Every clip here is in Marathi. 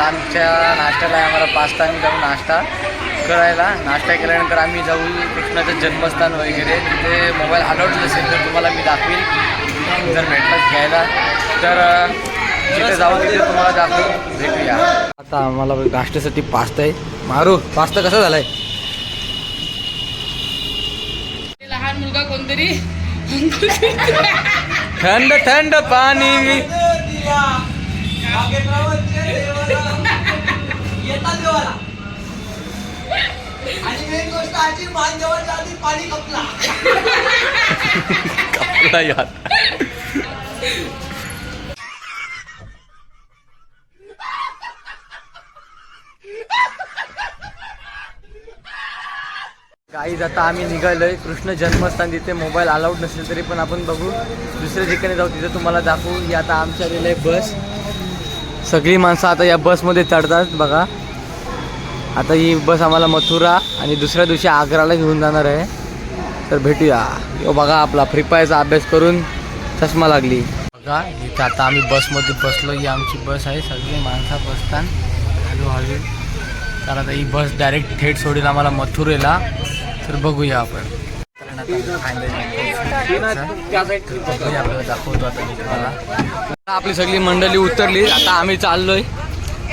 आता आमच्या नाश्त्याला आहे, आम्हाला पास्ता आम्ही जाऊ नाश्ता करायला. नाश्ता केल्यानंतर आम्ही जाऊ कृष्णाचं जन्मस्थान वगैरे. तिथे मोबाईल अलाउड नसेल तर तुम्हाला मी दाखवेल, जर भेटलाच घ्यायला तर तिथे जाऊ, तिथे तुम्हाला दाखवू, भेटूया. आता आम्हाला नाश्त्यासाठी पास्ता आहे. मारू पास्ता कसा झालाय? लहान मुलगा कोणतरी थंड थंड पाणी मी पाणी कपला यार. गाईज आता आम्ही निघालोय कृष्ण जन्मस्थान. तिथे मोबाईल अलाउड नसेल तरी पण आपण बघू, दुसऱ्या ठिकाणी जाऊ, तिथे तुम्हाला दाखवू. ही आता आमच्या आलेलं आहे बस. सगळी माणसं आता या बसमध्ये चढतात बघा. आता ही बस आम्हाला मथुरा आणि दुसऱ्या दिवशी आग्राला घेऊन जाणार आहे. तर भेटूया. यो बघा आपला फ्री फायरचा अभ्यास करून चष्मा लागली बघा. इथं आता आम्ही बसमध्ये बसलो. ही आमची बस आहे. सगळी माणसं बसतात हळूहळू, कारण आता ही बस डायरेक्ट थेट सोडेल आम्हाला मथुरेला. तर बघूया आपण. आपल्याला दाखवतो आता मी तुम्हाला. आपली सगळी मंडळी उतरली. आता आम्ही चाललोय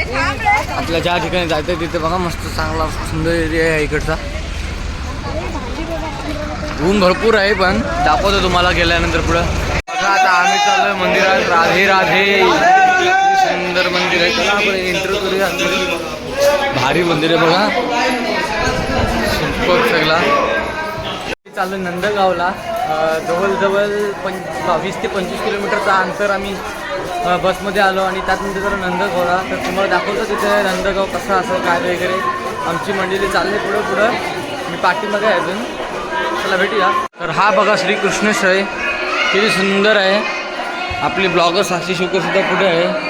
आपल्या ज्या ठिकाणी जायचं तिथे बघा. मस्त चांगला सुंदर एरिया आहे इकडचा. ऊन भरपूर आहे पण दाखवतो तुम्हाला गेल्यानंतर पुढं बघा. आता आम्ही चाललोय मंदिरात. राधे राधे. सुंदर मंदिर आहे. चला आपण इंटरव्ह्यू करूया. भारी मंदिर आहे बघा, सुपर सगळा. चाललो नंदगावला. जवळजवळ 20 ते 25 किलोमीटरचा अंतर आम्ही बसमध्ये आलो आणि त्यानंतर जरा नंदगावला. तर तुम्हाला दाखवतो तिथे नंदगाव कसं असं काय वगैरे. आमची मंडळी चालली पुढं. मी पाठीमागे आहे अजून. चला भेटूया. तर हा बघा श्रीकृष्ण शाळे किती सुंदर आहे. आपली ब्लॉगर साक्षी शुक्र सुद्धा पुढे आहे.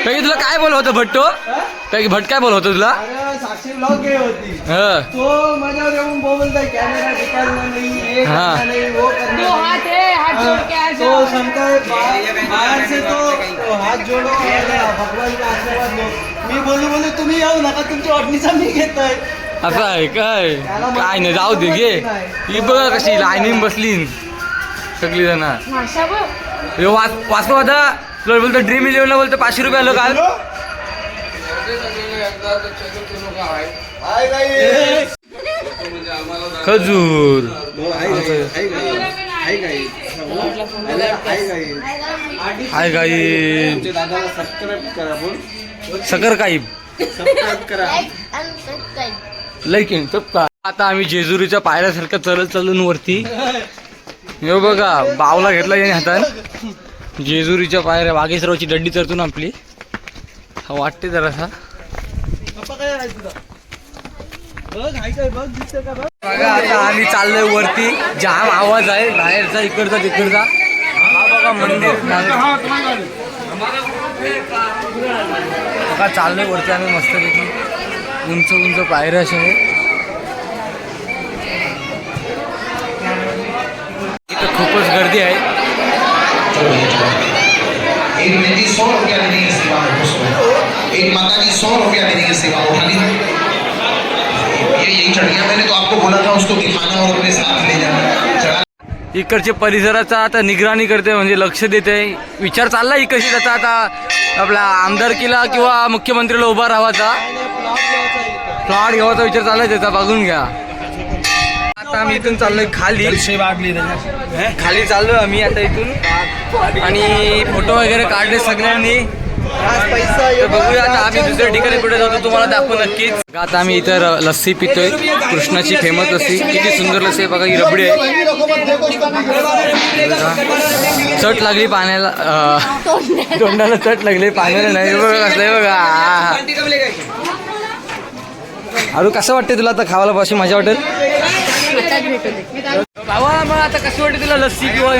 पैकी तुला काय बोल होतं भट्टो? पैकी भट काय बोल होतं तुला? साक्षी ब्लॉग गई होती तो माझ्यावर येऊन बोलताय कॅमेरा निकालना नहीं, ये करना नहीं, वो करना तो हाथ है, हाथ जोड़ के आ तो जाओ. शंकर बाहर से तो हाथ जोड़ो और भगवान का आशीर्वाद लो. मी बोलू तुम्ही येऊ नका, तुमची ऑडनीचा मी घेतोय. असं आहे काय? काय नाही, जाऊ दे घे. ही बघ कशी लाईनीन बसली सगळी जण. वाचतो आता तुला बोलतो ड्रीम इलेव्हनला बोलतो 500 रुपये आलं काल. खजूर हाय गाई. सकर काही लईकिन का. आता आम्ही जेजुरीच्या पायऱ्यासारखं चलून वरती हे बघा बावला घेतला याने हातात. जेजुरीच्या पायऱ्या वाघेश्वराची दड्डी चढतो ना आपली. हा वाटते जरासा. बघा आता आम्ही चाललोय वरती. जाम आवाज आहे बाहेरचा, इकडचा तिकडचा. हा बघा मंदिर बघा. चाललोय वरती आम्ही मस्तपैकी. उंच उंच पायऱ्या अशा आहेत. इथं खूपच गर्दी आहे. एक मेरी 100 रुपया देने की सेवा है, एक माता की 100 रुपया देने की सेवा उठा ली. ये यही चढ़ गया. मैंने तो आपको बोला था उसको दिखाना और अपने साथ ले जाना. चला. इकडचे परिसराचा आता निगराणी करते, म्हणजे लक्ष देते. विचार चालला इकडची त्याचा आता आपला आमदारकीला किंवा मुख्यमंत्रीला उभा राहायचा, प्लॉट घ्यावाचा विचार चाललाय त्याचा. बघून घ्या. आता आम्ही इथून चाललोय खाली. खाली चाललोय आम्ही आता इथून. आणि फोटो वगैरे काढले सगळ्यांनी. तर बघूया आता आम्ही दुसऱ्या ठिकाणी कुठे जातो तुम्हाला दाखवू नक्कीच. आता आम्ही इथं लस्सी पितोय. कृष्णाची फेमस लस्सी. किती सुंदर लस्सी आहे बघा. ही रबडी आहे. चट लागली पाण्याला, तोंडाला चट लागली पाण्याला नाही. बघा कसं आहे बघा. अरे कसं वाटते तुला आता खावायला पाशी मजा वाटेल? भावा मग आता कसं वाटते तुला लस्सी किंवा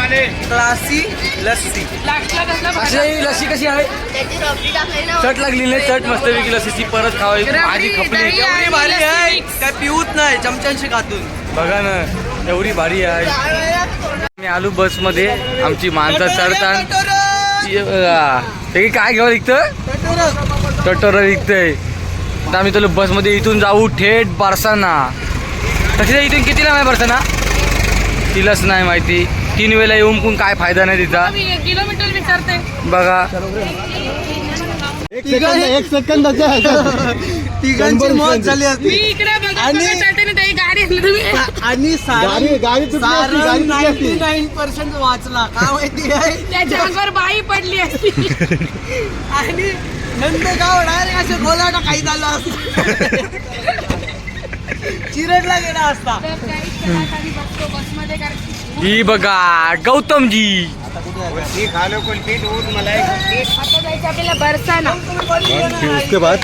क्लासी लस्सी. लास्टला कसला अशी ही लस्सी कशी आहे? चट लागली नाही, चट मस्तपैकी लस्सी ती परत खावायची. भाजी खपली एवढी भारी आहे काय पिऊत नाही चमच्यांशी खातून. बघा ना एवढी भारी आहे. मी आलू बस मध्ये आमची माणसं चढतात. ते काय घ्यावं विकतं? टटोरा विकतंय. आता आम्ही तुला बसमध्ये इथून जाऊ थेट बरसाना. तशी इथून किती लांब आहे बरसाना? तिलाच नाही माहिती. 3 वेळेला येऊन पण काय फायदा नाही तिचा. किलोमीटर विचारते. बघा तिघांची मौत झाली मी असती. इकडे बघा आणि- चालते ना ताई गाडी आणली तुम्ही. आणि 99% वाचला का माहिती आहे. त्याच्या अंगावर बाई पडली असती. आणि नंदगाव डायरेक्ट असे गोलाटा काही झालं असतं. चिरडला गेला असता. तर काही क्षणात आम्ही बसतो बसमध्ये कारण ही बघा गौतमजी. आता जायचं आपल्याला बरसाना. उसके बाद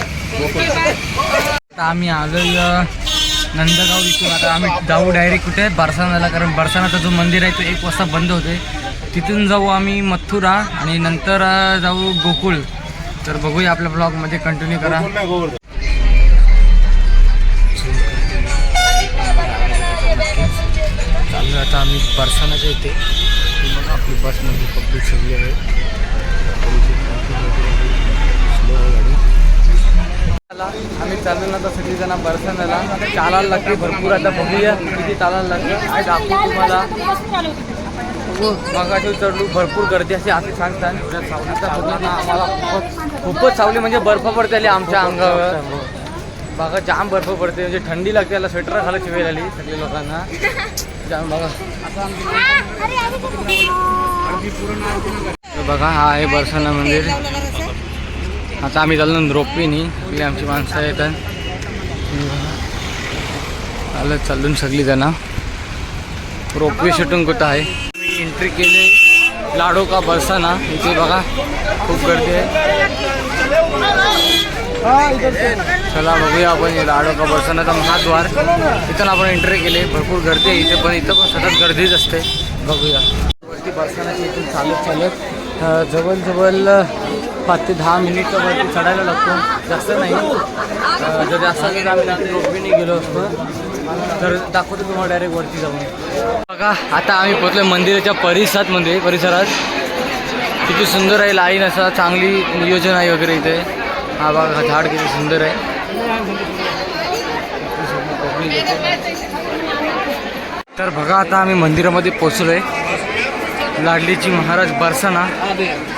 आता आम्ही आलोय नंदगाव इथून. आता आम्ही जाऊ डायरेक्ट कुठे बरसानाला, कारण बरसानाचा जो मंदिर आहे तो 1 वाजता बंद होते. तिथून जाऊ आम्ही मथुरा आणि नंतर जाऊ गोकुळ. तर बघूया आपल्या ब्लॉगमध्ये कंटिन्यू करा. चालू आता आम्ही बरसानाच्या इथे. मग आपली बसमध्ये पब्लिक सगळी आहे. आम्ही चाललो ना आता सगळीजण बरसानाला. चालायला लागते भरपूर. आता बघूया किती चालायला लागतं. काय दाखवू तुम्हाला. मगाशी चढलो भरपूर गर्दी अशी असं सांगतात. सावलीचा बघा ना आम्हाला खूपच सावली म्हणजे बर्फ पडते आली आमच्या अंगावर. बघा जाम बर्फ पडते म्हणजे थंडी लागते. याला स्वेटर घालायची वेळ आली सगळ्या लोकांना. जाम बघा बघा हा आहे बरसाना मंदिर. आता आम्ही चाललो रोपवेनी. आपली आमची माणसं येतात. आलं चालून सगळी जण. रोपवे शूटिंग कुठं आहे. मी एंट्री केली लाडो का बरसाना. इथे बघा खूप गर्दी आहे. चला बघूया आपण लाडो का बरसानाचा महाद्वार. इथून आपण एंट्री केली. भरपूर गर्दी आहे इथे, पण इथं पण सतत गर्दीच असते. बघूया वरती बरसानाची इथून चालत जवळ 5 ते 10 मिनिटं वरती चढायला लागतो. जास्त नाही. जर जास्त आम्ही रात्री रोपवेने गेलो असतो तर दाखवतो तुम्हाला डायरेक्ट वरती जाऊन. बघा आता आम्ही पोहोचलो मंदिराच्या परिसरात. किती सुंदर आहे. लाईन असा चांगली नियोजन आहे वगैरे इथे. हा बघा झाड किती सुंदर आहे. तर बघा आता आम्ही मंदिरामध्ये पोचलोय. लाडलीची महाराज बरसाना.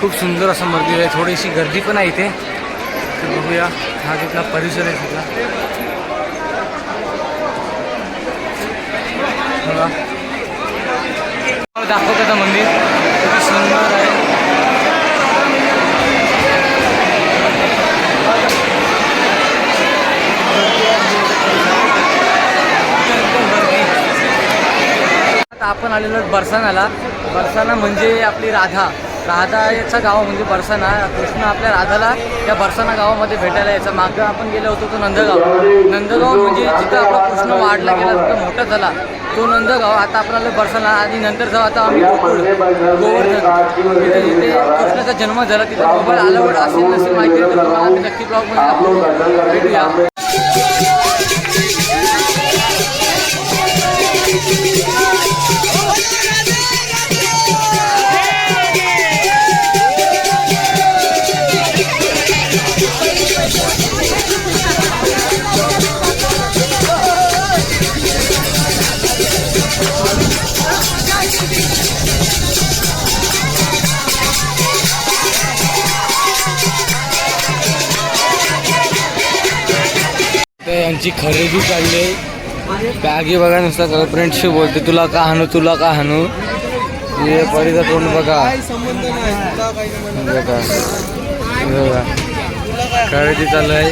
खूप सुंदर असं मंदिर आहे. थोडीशी गर्दी पण आहे इथे. तर बघूया हा तिथला परिसर आहे सगळा. बघा दाखवतो आता मंदिर किती सुंदर आहे. आता आपण आलेलो बरसानाला. बरसाना म्हणजे आपली राधा याचं गाव म्हणजे बरसाना. कृष्ण आपल्या राधाला या बरसाना गावामध्ये भेटायला यायचा. मागं आपण गेलो होतो तो नंदगाव म्हणजे जिथं आपला कृष्ण वाढला गेला तिथं मोठा झाला तो नंदगाव. आता आपल्याला बरसाना आणि नंतर जाऊ आता आम्ही गोवर्धन. तिथे कृष्णाचा जन्म झाला. तिथे मोबाईल अलाउड असेल नसेल माहिती तर तुम्हाला आम्ही नक्की ब्लॉगमध्ये भेटूया. यांची खरेदी चालली आहे. बॅगी बघा नुसता गर्लफ्रेंडशी बोलते तुला का हाणू. हे परीचा तोंड बघा. खरेदी चालू आहे.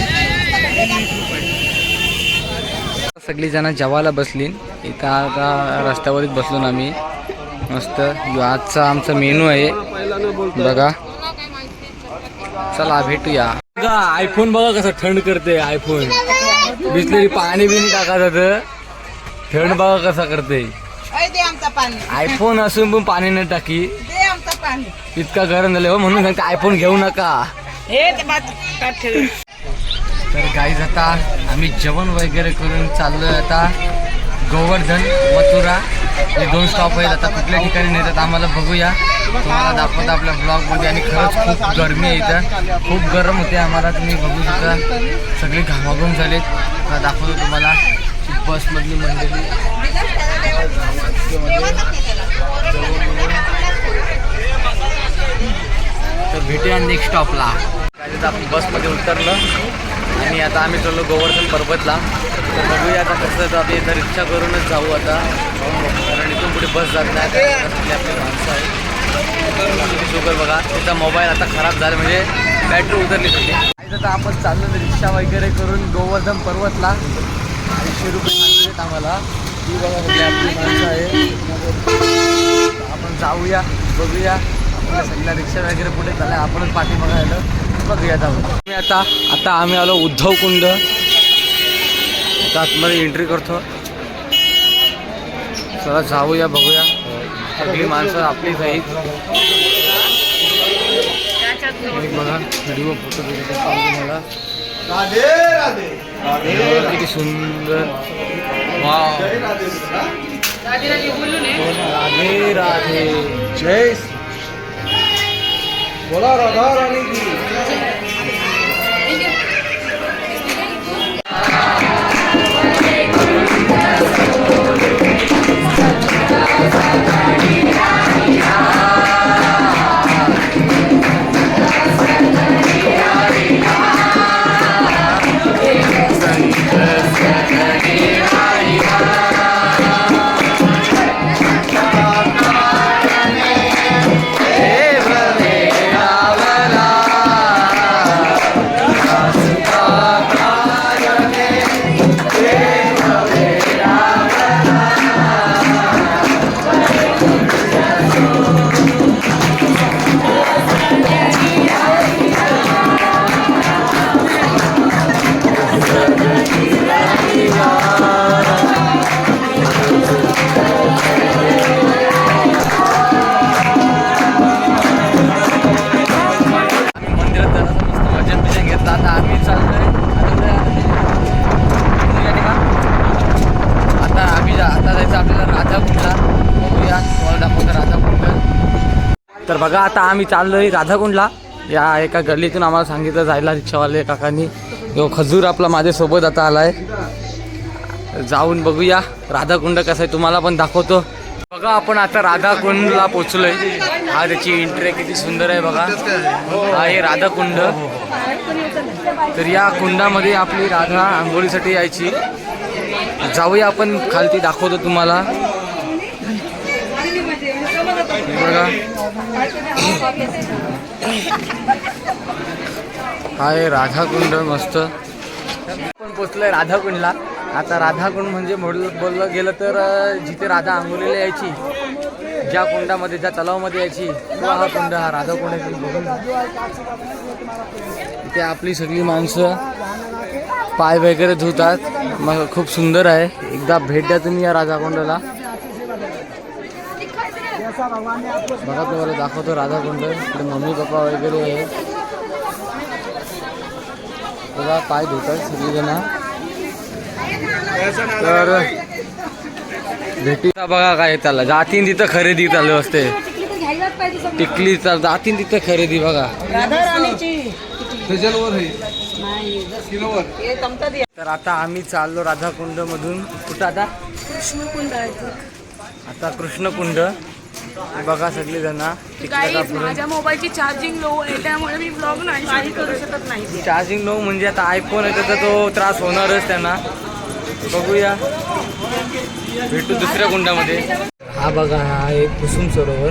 सगळी जण जेवायला बसली. इथं आता रस्त्यावरच बसलो ना आम्ही मस्त. आजचा आमचा मेनू आहे बघा. चला भेटूया. आयफोन बघा कसं थंड करते. आयफोन बिसलेरी पाणी बिनी टाका जात. थंड बघा कसा करते. आमचा पाणी आयफोन असून पण पाणी नाही टाकी. दे आमचा पाणी इतका गरम झालं हो म्हणून सांगते आयफोन घेऊ नका. हे ते बात काट ठेव. तर गाईज आता आम्ही जेवण वगैरे करून चाललोय आता गोवर्धन मथुरा हे 2 स्टॉप आहेत. आता कुठल्या ठिकाणी नेतात आम्हाला बघूया, तुम्हाला दाखवतो आपल्या ब्लॉगमध्ये. आणि खरंच खूप गरमी आहे इथं, खूप गरम होते आम्हाला. तुम्ही बघू शकता सगळे घामाघूम झालेत. आता दाखवतो तुम्हाला बसमधली मंडळी. तर भेटूया नेक्स्ट स्टॉपला. काय आपण बसमध्ये उतरलं आणि आता आम्ही चाललो गोवर्धन पर्वतला. तर बघूया आता कसं तर आपण इथं रिक्षा करूनच जाऊ आता, कारण इथून कुठे बस जात नाही. आपली माणसं आहे शुगर बघा, त्याचा मोबाईल आता खराब झाला म्हणजे बॅटरी उतरली सगळी. आता आपण चाललो रिक्षा वगैरे करून गोवर्धन पर्वतला. 200 रुपये सांगितलेत आम्हाला. ती बघा सगळी आपली माणसं आहे. आपण जाऊया बघूया आपल्या सगळ्या रिक्षा वगैरे कुठे चालल्या. आपणच पाठी बघायला बघूया जाऊ. आता आम्ही आलो उद्धव कुंड. आता आतमध्ये एंट्री करतो. चला जाऊया बघूया. सगळी माणसं आपलीच आहेत. बघा व्हिडिओ फोटो तुम्हाला किती सुंदर. वाव राधे राधे जय बोला राधा रानी की. तर बघा आता आम्ही चाललोय राधाकुंडला. या एका गल्लीतून आम्हाला सांगितलं जायला रिक्षावाले काकांनी. जो खजूर आपला माझ्यासोबत आता आलाय. जाऊन बघूया राधाकुंड कसं आहे, तुम्हाला पण दाखवतो. बघा आपण आता राधाकुंडला पोचलोय. हा त्याची एंट्री किती सुंदर आहे बघा. हा आहे राधाकुंड. तर या कुंडामध्ये आपली राधा आंघोळीसाठी यायची. जाऊया आपण खालती, दाखवतो तुम्हाला. बघा हाय राधाकुंड मस्त. आपण पोचलोय राधाकुंडला. आता राधाकुंड म्हणजे बोललं गेलं तर जिथे राधा आंघोळीला यायची, ज्या कुंडामध्ये ज्या तलावामध्ये यायची तो हा कुंड, हा राधाकुंड. इथे आपली सगळी माणसं पाय वगैरे धुतात. मग खूप सुंदर आहे. एकदा भेट द्या तुम्ही या राधाकुंडला. बघा तुम्हाला दाखवतो राधाकुंड. इकडे मम्मी पप्पा वगैरे आहे बघा, पाय धुतात सगळीजण. तर भेटी बघा काय त्याला जातीन तिथं खरेदी चालू असते. टिकली जातीन तिथं खरेदी बघा. तर आता आम्ही चाललो राधाकुंड मधून. कुठं आता कृष्णकुंड आहे. आता कृष्णकुंड. बघा सगळी जण. माझ्या मोबाईलची चार्जिंग लो आहे त्यामुळे मी ब्लॉग नाही करू शकत नाही. चार्जिंग लो म्हणजे आता आयफोन आहे त्याचा तो त्रास होणारच त्यांना. बघूया भेटू दुसऱ्या कुंडामध्ये. हा बघा हा एक कुसुम सरोवर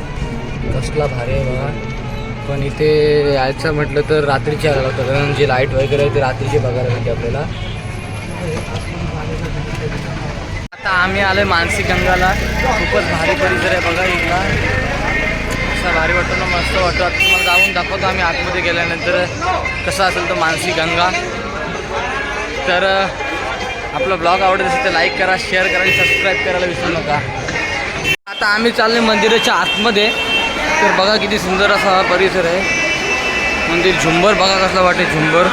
कसला भारी आहे बघा. पण इथे यायचं म्हटलं तर रात्रीची यायला लागतं, कारण जे लाईट वगैरे आहे ते रात्रीची बघायला भेटते आपल्याला. आता आम्ही आलोय मानसी गंगाला. खूपच भारी परिसर आहे बघा इथला. असा भारी वाटतो ना, मस्त वाटतो. आता तुम्हाला जाऊन दाखवतो आम्ही आतमध्ये गेल्यानंतर कसं असेल तो मानसी गंगा. तर आपला ब्लॉग आवडत असेल तर लाईक करा, शेअर करा आणि सबस्क्राईब करायला विसरू नका. आता आम्ही चाललोय मंदिराच्या आतमध्ये. तर बघा किती सुंदर असा हा परिसर आहे. मंदिर झुंबर बघा कसला वाटते झुंबर.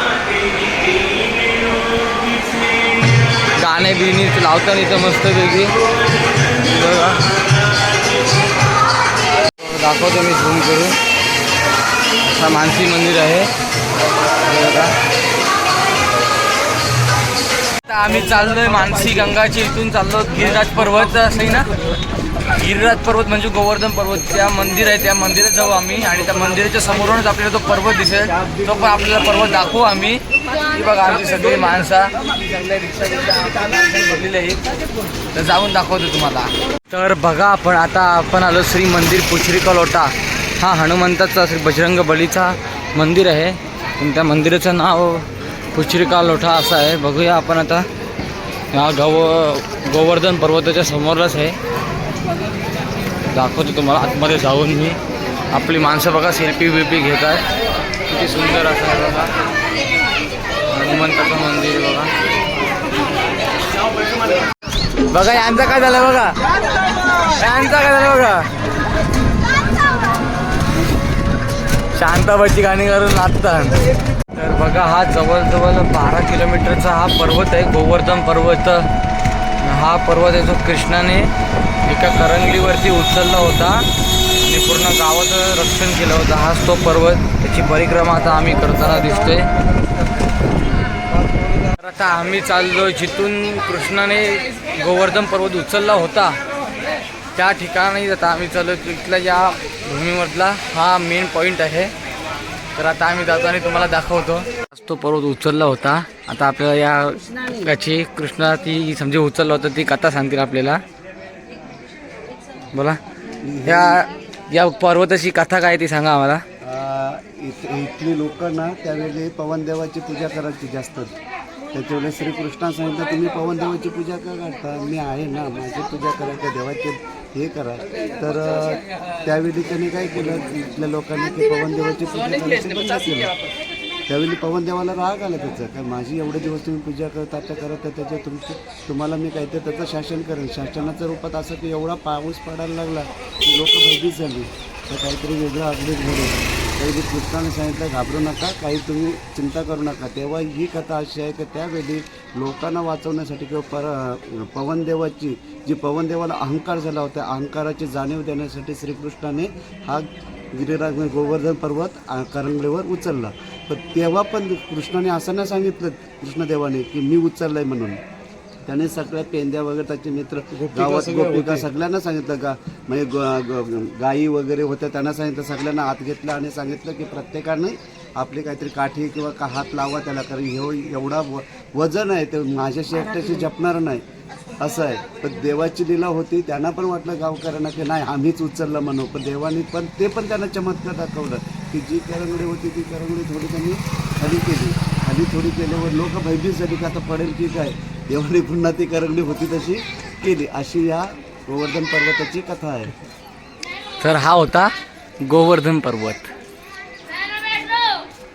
गाणे बिणी लावताना इथं मस्त वेगळी बघा. दाखवतो मी झूम करून. असा मानसी मंदिर आहे बघा. आता आम्ही चाललोय मानसी गंगाची इथून चाललो गिरिराज पर्वत असं ना. गिरिराज पर्वत म्हणजे गोवर्धन पर्वत त्या मंदिर आहे. त्या मंदिरात जाऊ आम्ही आणि त्या मंदिराच्या समोरूनच आपल्याला तो पर्वत दिसेल. तो पण आपल्याला पर्वत दाखवू आम्ही. की बघा आमची सगळी माणसं रिक्षा भरलेली आहेत. तर जाऊन दाखवतो तुम्हाला. तर बघा आपण आलो श्री मंदिर पुचरी का लोटा. हा हनुमंताचा श्री बजरंग बलीचा मंदिर आहे. आणि त्या मंदिराचं नाव पुचरी का लोटा असं आहे. बघूया आपण आता. हा गोवर्धन पर्वताच्या समोरच आहे. दाखवतो तुम्हाला आतमध्ये जाऊन मी. आपली माणसं बघा सेल्फी बिल्फी घेतात. किती सुंदर असं आहे बघा. हनुमंताचं मंदिर बघा. बघा यांचं काय झालं बघा. यांचं काय झालं बघा. शांताबाईची गाणी करून नाचतात. तर बघा हा जवळजवळ 12 किलोमीटरचा हा पर्वत आहे गोवर्धन पर्वत. हा पर्वत आहे जो कृष्णाने एका करंगलीवरती उचलला होता आणि पूर्ण गावाचं रक्षण केलं होतं. हाच तो पर्वत. त्याची परिक्रमा आता आम्ही करताना दिसतोय. तर आता आम्ही चाललो जिथून कृष्णाने गोवर्धन पर्वत उचलला होता त्या ठिकाणी. आता आम्ही चाललो तिथल्या या भूमीमधला हा मेन पॉईंट आहे. तर आता आम्ही जातो आणि तुम्हाला दाखवतो. तो पर्वत उचलला होता. आता आपल्याला याची कृष्णा ती समजे उचलला होता ती कथा सांगतील आपल्याला. बोला या पर्वताची कथा काय ती सांगा आम्हाला. इथली लोक ना त्यावेळी पवनदेवाची पूजा करायची जास्त. त्याच्यावेळेस श्रीकृष्णा सांगितलं तुम्ही पवनदेवाची पूजा का करता. मी आहे ना माझी पूजा करायचं देवाचे हे करा. तर त्यावेळी त्यांनी काय केलं इथल्या लोकांनी की पवनदेवाची पूजा करायचं बंद केलं. त्यावेळी पवनदेवाला राग आला त्याचा काय माझी एवढे दिवस तुम्ही पूजा करता आता करत आहे त्याच्या तुम्हाला मी काहीतरी त्याचं शासन करेन. शासनाच्या रूपात असं की एवढा पाऊस पडायला लागला की लोक भयभीत झाली. तर काहीतरी वेगळं अपडेट घडलं. त्यावेळी कृष्णाने सांगितलं घाबरू नका काही तुम्ही चिंता करू नका. तेव्हा ही कथा अशी आहे की त्यावेळी लोकांना वाचवण्यासाठी किंवा पवनदेवाची जी पवनदेवाला अहंकार झाला होता अहंकाराची जाणीव देण्यासाठी श्रीकृष्णाने हा गिरिराज गोवर्धन पर्वत करंगलीवर उचलला. पण तेव्हा पण कृष्णाने असं नाही सांगितलं कृष्णदेवाने की मी उचललंय म्हणून. त्याने सगळ्या पेंद्या वगैरे त्याचे मित्र गावात गोपिका सगळ्यांना सांगितलं का म्हणजे गायी वगैरे होत्या त्यांना सांगितलं सगळ्यांना हात घेतला आणि सांगितलं की प्रत्येकाने आपली काहीतरी काठी किंवा हात लावा त्याला कारण एवढा वजन आहे ते माझ्याशी एकट्याशी जपणार नाही असं आहे. पण देवाची लीला होती. त्यांना पण वाटलं गावकऱ्यांना की नाही आम्हीच उचललं म्हणू. पण देवानी पण ते पण त्यांना चमत्कार दाखवलं की जी करंगडी होती ती करंगडी थोडी त्यांनी खाली केली. खाली थोडी केल्यावर लोक भयभीत झाली की आता पडेल की काय. देवाने पुन्हा ती करंगडी होती तशी केली. अशी या गोवर्धन पर्वताची कथा आहे. तर हा होता गोवर्धन पर्वत.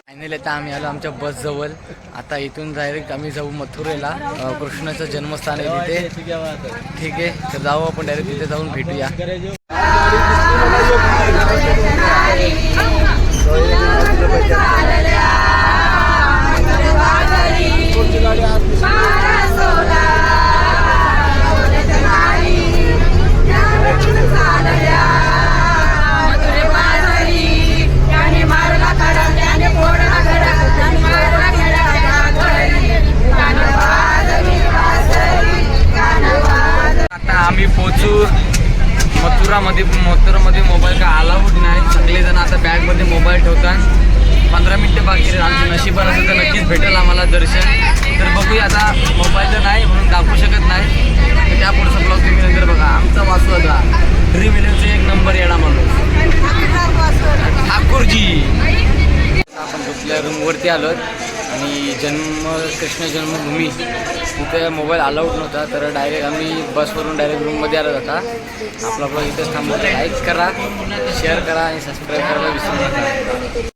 फायनली आता आम्ही आलो आमच्या बस जवळ. आता इथून डायरेक्ट आम्ही जाऊ मथुरेला. कृष्णाचं जन्मस्थान आहे तिथे. ठीक आहे तर जाऊ आपण डायरेक्ट तिथे जाऊन भेटूया. आम्ही पोचू मथुरामध्ये. मथुरामध्ये मोबाईल का अलाउड नाही. सगळेजण आता बॅगमध्ये मोबाईल ठेवतात. 15 मिनिटं बाकी आहेत. आमचं नशीब असेल तर नक्कीच भेटेल आम्हाला दर्शन. तर बघूया आता मोबाईल तर नाही म्हणून दाखवू शकत नाही. तर त्या पुढचा ब्लॉग तुम्ही नंतर बघा. आमचा वासू होता ड्रीम इलेव्हनचा 1 नंबर येडा माणूस ठाकूरजी. आपण दुसऱ्या रूमवरती आलो आणि कृष्ण जन्मभूमी तिथे मोबाईल अलाउड नव्हता. तर डायरेक्ट आम्ही बसवरून डायरेक्ट रूममध्ये आलो होता. आपला ब्लॉग इथेच थांबवतो. लाईक करा शेअर करा आणि सबस्क्राईब करायला विसरू नका.